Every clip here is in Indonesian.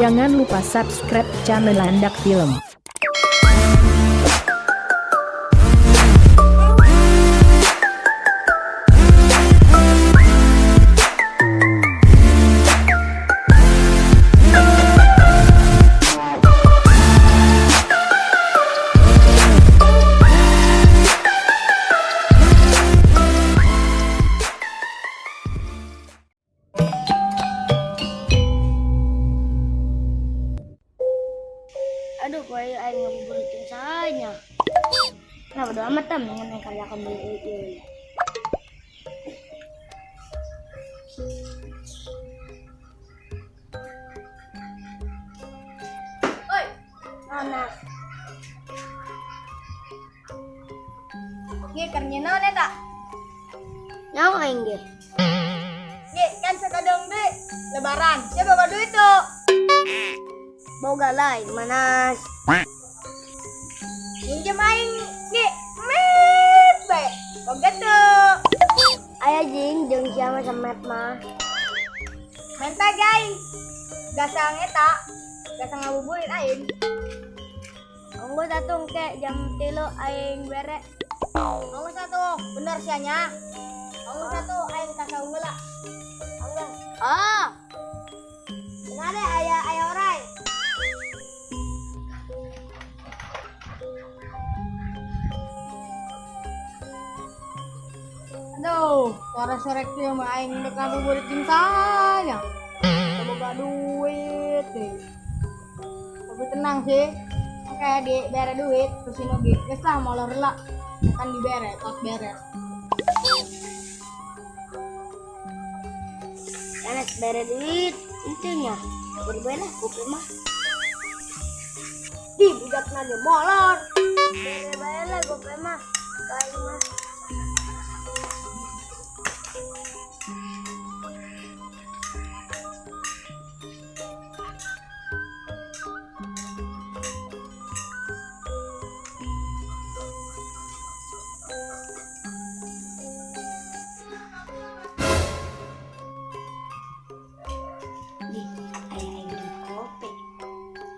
Jangan lupa subscribe channel Landak Film. Aduh, kue aing ngabuburutin saja. Nah, bodo amat tam dengan yang kalian akan beli. Oi, mana? Ge kerja naon eta? Naon aing ge? Ge kan sakadong deh lebaran. Siapa bawa duit tuh? Boga lain manas. Pinjam aing ge met bae. Boga tuh. Aya jing jeung siapa semet mah. Menta aing. Gasang eta. Gasang ngabuburit aing. Onggo satu ke jam 3 aing bere. Onggo satu bener sianya. Onggo satu aing kasau heula. Onggo. Oh. Ngade aya orai. Aduh, suara sorek tuh mah aing udah ngabuburit saja. Boga duit deh. Tapi tenang sih. Oke, di bere duit terus ini ge. Geus lah molor heula. Kan dibere, tos beres. Enak bere duit intinya. Berbeda kopi mah. Di budak nade molor. Bere bae lah kopi mah. Kain mah.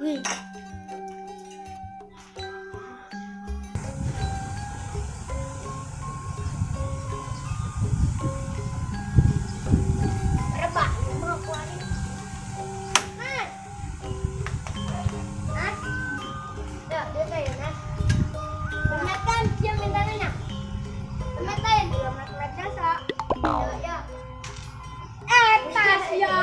Wih. Berapa? Mau kuali. Mas. Mas. Dah, dia kayak Mas. Makan dia mintanya. Makan dia makan jasa. Ya. Tas ya.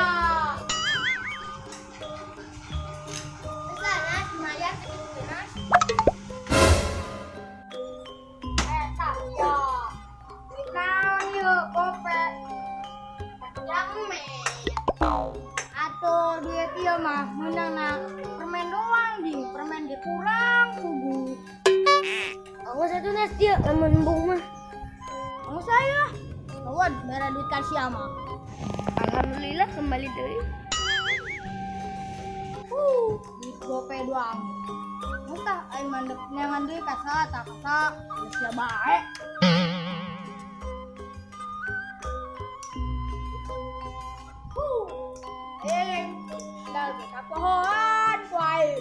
Atau duit dia mah menang permen doang ding, permen dia kurang kubu. Aku satu nas dia embung mah. Kamu saya. Kawan merah duit kasih ama. Alhamdulillah kembali deui. Duit gope doang. Mustah aing mandep nyangan deui kasa tak kasa geus ya bae. Lagi kapohoan kuai.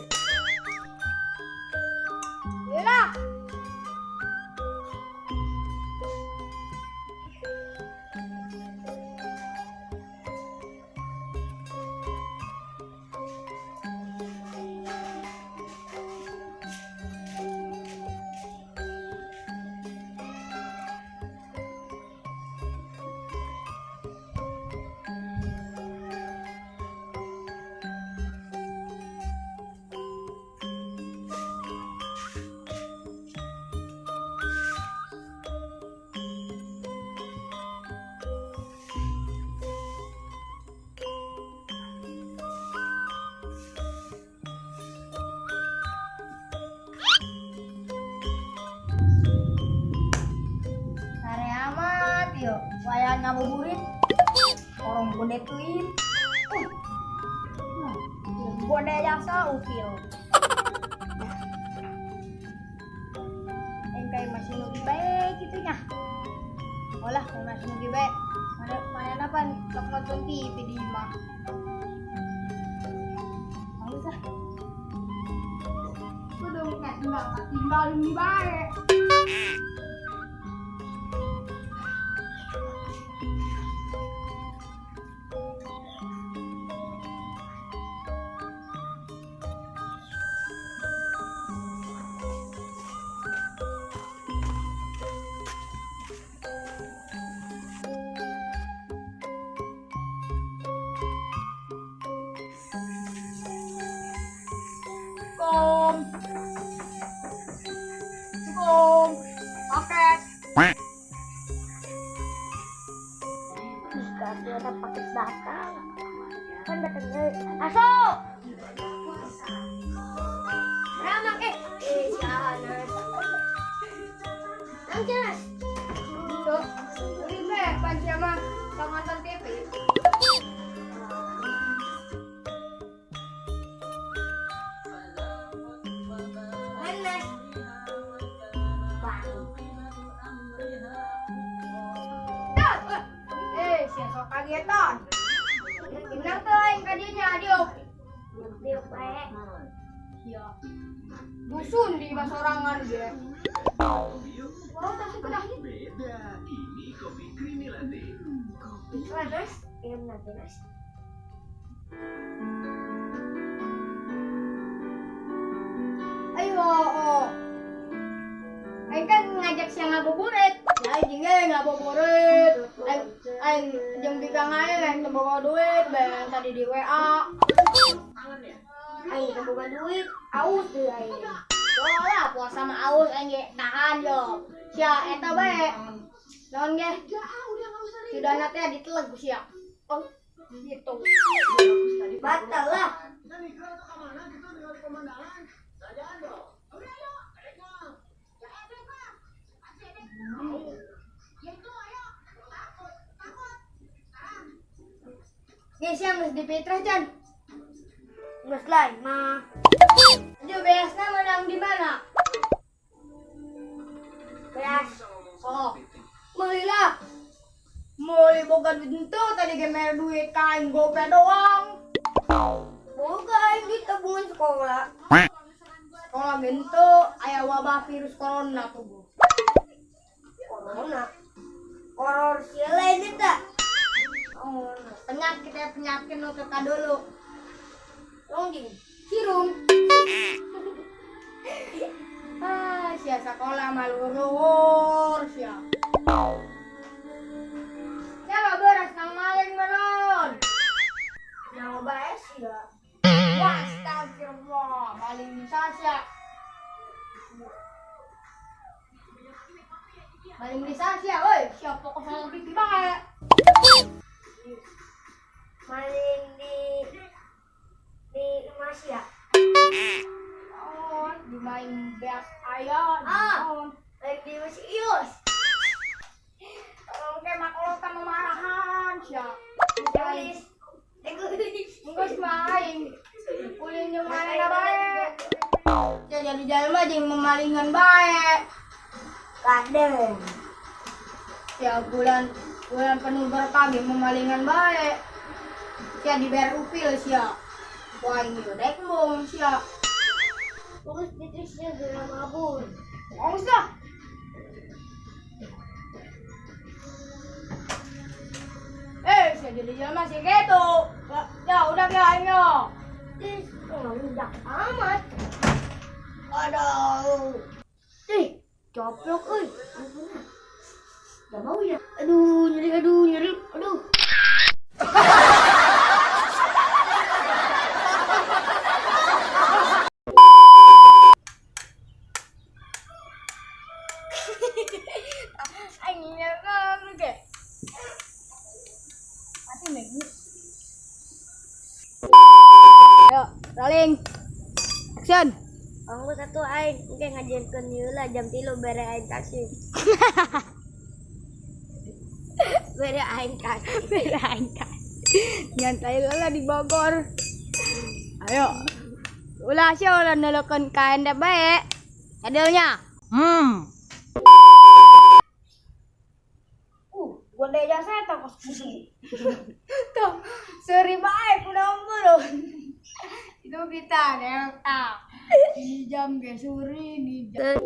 Yelah. Yo, wayah ngabuburit orang gede tuin. Gede jasa upil. Engkai masih nugi baik gitunya. Olah masih nugi baik. Mana apa sok nonton TV di imah. tinggalin di bae. Assalamualaikum. Paket. Jika ada paket datang, kan datang masuk. Ramang sana. Angjas. Tuh, ini panci sama penonton TV. Siapa kagetan? Benar tuh yang kadinya diok. Diok baik. Iya. Dusun di basorangan dia. Orang tak suka dah. Beda. Ini kopi creamy latte. Terus, terus. Ayo, Aing kan ngajak siang ngabuburit. Ya aing ngabuburit. Aing jeung bigang aing boga duit, bayar tadi di WA. Aing teu boga duit, aus deui aing. Soalnya puasa mah aus aing ge tahan yo. Sia eta bae. Naon ge? Sudah nanti diteleg sia. Oh, gitu. Batal lah. Guys, yang harus dipetrah Jan. Mas lain mah. Dia beasnya menang di mana? Beas. Oh. Melilah. Mulai boga duit itu tadi gemer duit kain gope doang. Boga aing duit tabungan sekolah. Sekolah gitu aya wabah virus corona tuh, Bu. Corona. Horor sile ini tak? Oh, penyakit lo ke dulu. Longging, hirum. Sia sekolah malurur sia. Siapa beras nang maling melon? Yang bae sia. Wah, astagfirullah, maling bisa sia. Maling bisa sia, woi. Siapa kok sama pipi bae? Maling di emas ya? Oh, di main beas ayam. Lagi di masih ius. Oke, makhluk sama marahan siya. Egois. Egois main. Ulin yung mana na bae. Siya jadi jalma jeung memalingan bae. Kadeng. Siya bulan penuh berkah memalingan bae. Siya dibayar upil siya. Wah ini udah kembung siya. Terus ditrisnya gila mabun. Oh usah. Siya jadi jalan masih gitu. Ya udah kayaknya. Udah amat. Aduh. Coplok euy. Gak mau ya. Aduh nyeri. Aduh. Anginnya kan ge. Mati megu. Ayo, rolling. Action. Anggo satu aing engke ngajenkeun heula jam 3 bere aing kasih. Bere aing kasih. Nyantai lah di Bogor. Ayo. Ulah sia ulah neleukeun kain da bae. Adelnya. Gede jasa eta kos kusi. Tuh, seri bae kunaon beureun. Itu kita delta. Hijau jam ge suri ni jam.